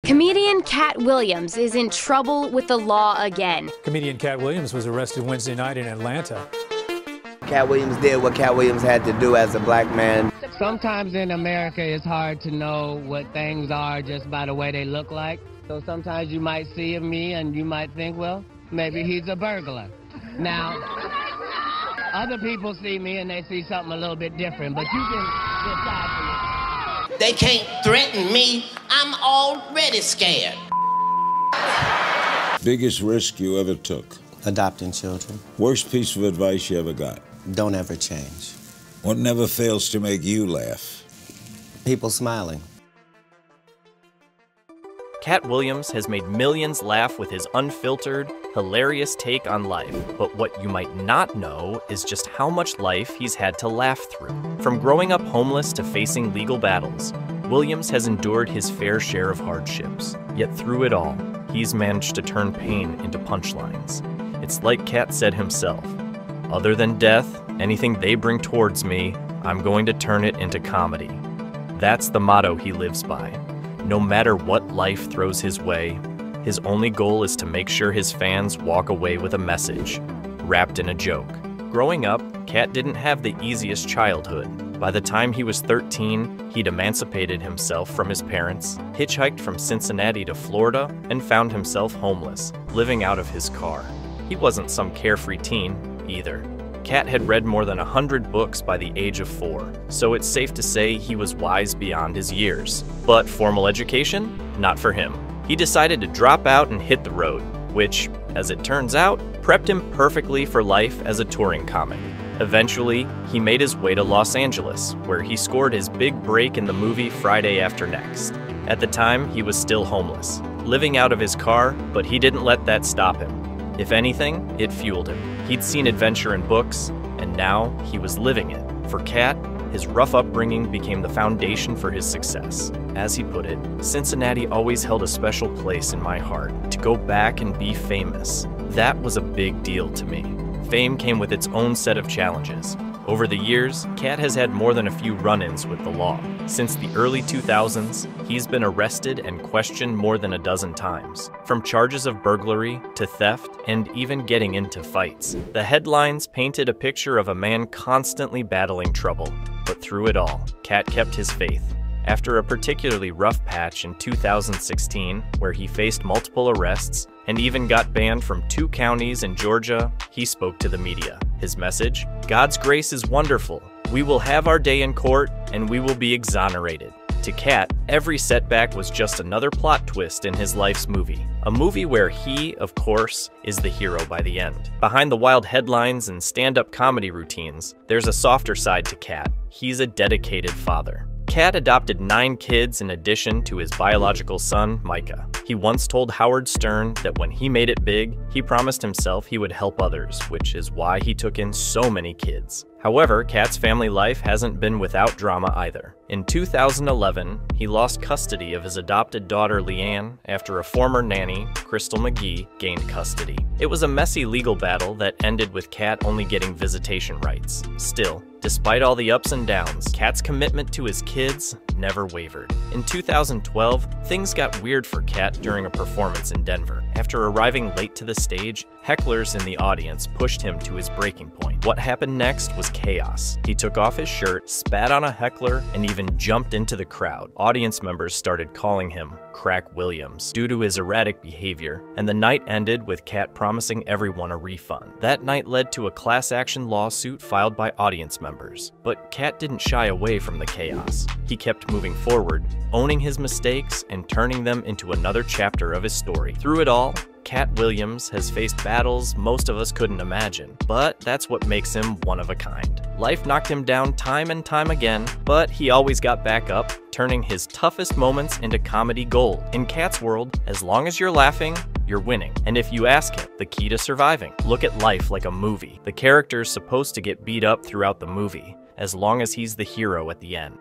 Comedian Katt Williams is in trouble with the law again. Comedian Katt Williams was arrested Wednesday night in Atlanta. Katt Williams did what Katt Williams had to do as a black man. Sometimes in America it's hard to know what things are just by the way they look like. So sometimes you might see me and you might think, well, maybe he's a burglar. Now, other people see me and they see something a little bit different, but you can decide for yourself. They can't threaten me. I'm already scared. Biggest risk you ever took? Adopting children. Worst piece of advice you ever got? Don't ever change. What never fails to make you laugh? People smiling. Katt Williams has made millions laugh with his unfiltered, hilarious take on life. But what you might not know is just how much life he's had to laugh through. From growing up homeless to facing legal battles, Williams has endured his fair share of hardships. Yet through it all, he's managed to turn pain into punchlines. It's like Katt said himself, "Other than death, anything they bring towards me, I'm going to turn it into comedy." That's the motto he lives by. No matter what life throws his way, his only goal is to make sure his fans walk away with a message, wrapped in a joke. Growing up, Katt didn't have the easiest childhood. By the time he was 13, he'd emancipated himself from his parents, hitchhiked from Cincinnati to Florida, and found himself homeless, living out of his car. He wasn't some carefree teen, either. Katt had read more than 100 books by the age of 4, so it's safe to say he was wise beyond his years. But formal education? Not for him. He decided to drop out and hit the road, which, as it turns out, prepped him perfectly for life as a touring comic. Eventually, he made his way to Los Angeles, where he scored his big break in the movie Friday After Next. At the time, he was still homeless, living out of his car, but he didn't let that stop him. If anything, it fueled him. He'd seen adventure in books, and now he was living it. For Katt, his rough upbringing became the foundation for his success. As he put it, "Cincinnati always held a special place in my heart. To go back and be famous, that was a big deal to me." Fame came with its own set of challenges. Over the years, Katt has had more than a few run-ins with the law. Since the early 2000s, he's been arrested and questioned more than a dozen times. From charges of burglary to theft and even getting into fights. The headlines painted a picture of a man constantly battling trouble. But through it all, Katt kept his faith. After a particularly rough patch in 2016, where he faced multiple arrests and even got banned from 2 counties in Georgia, he spoke to the media. His message? God's grace is wonderful. We will have our day in court, and we will be exonerated. To Katt, every setback was just another plot twist in his life's movie. A movie where he, of course, is the hero by the end. Behind the wild headlines and stand-up comedy routines, there's a softer side to Katt. He's a dedicated father. Katt adopted 9 kids in addition to his biological son, Micah. He once told Howard Stern that when he made it big, he promised himself he would help others, which is why he took in so many kids. However, Katt's family life hasn't been without drama either. In 2011, he lost custody of his adopted daughter Leanne after a former nanny, Crystal McGee, gained custody. It was a messy legal battle that ended with Katt only getting visitation rights. Still, despite all the ups and downs, Katt's commitment to his kids never wavered. In 2012, things got weird for Katt during a performance in Denver. After arriving late to the stage, hecklers in the audience pushed him to his breaking point. What happened next was chaos. He took off his shirt, spat on a heckler, and even jumped into the crowd. Audience members started calling him Crack Williams due to his erratic behavior, and the night ended with Katt promising everyone a refund. That night led to a class action lawsuit filed by audience members. But Katt didn't shy away from the chaos. He kept moving forward, owning his mistakes and turning them into another chapter of his story. Through it all, Katt Williams has faced battles most of us couldn't imagine, but that's what makes him one of a kind. Life knocked him down time and time again, but he always got back up, turning his toughest moments into comedy gold. In Katt's world, as long as you're laughing, you're winning. And if you ask him, the key to surviving, look at life like a movie. The character's supposed to get beat up throughout the movie, as long as he's the hero at the end.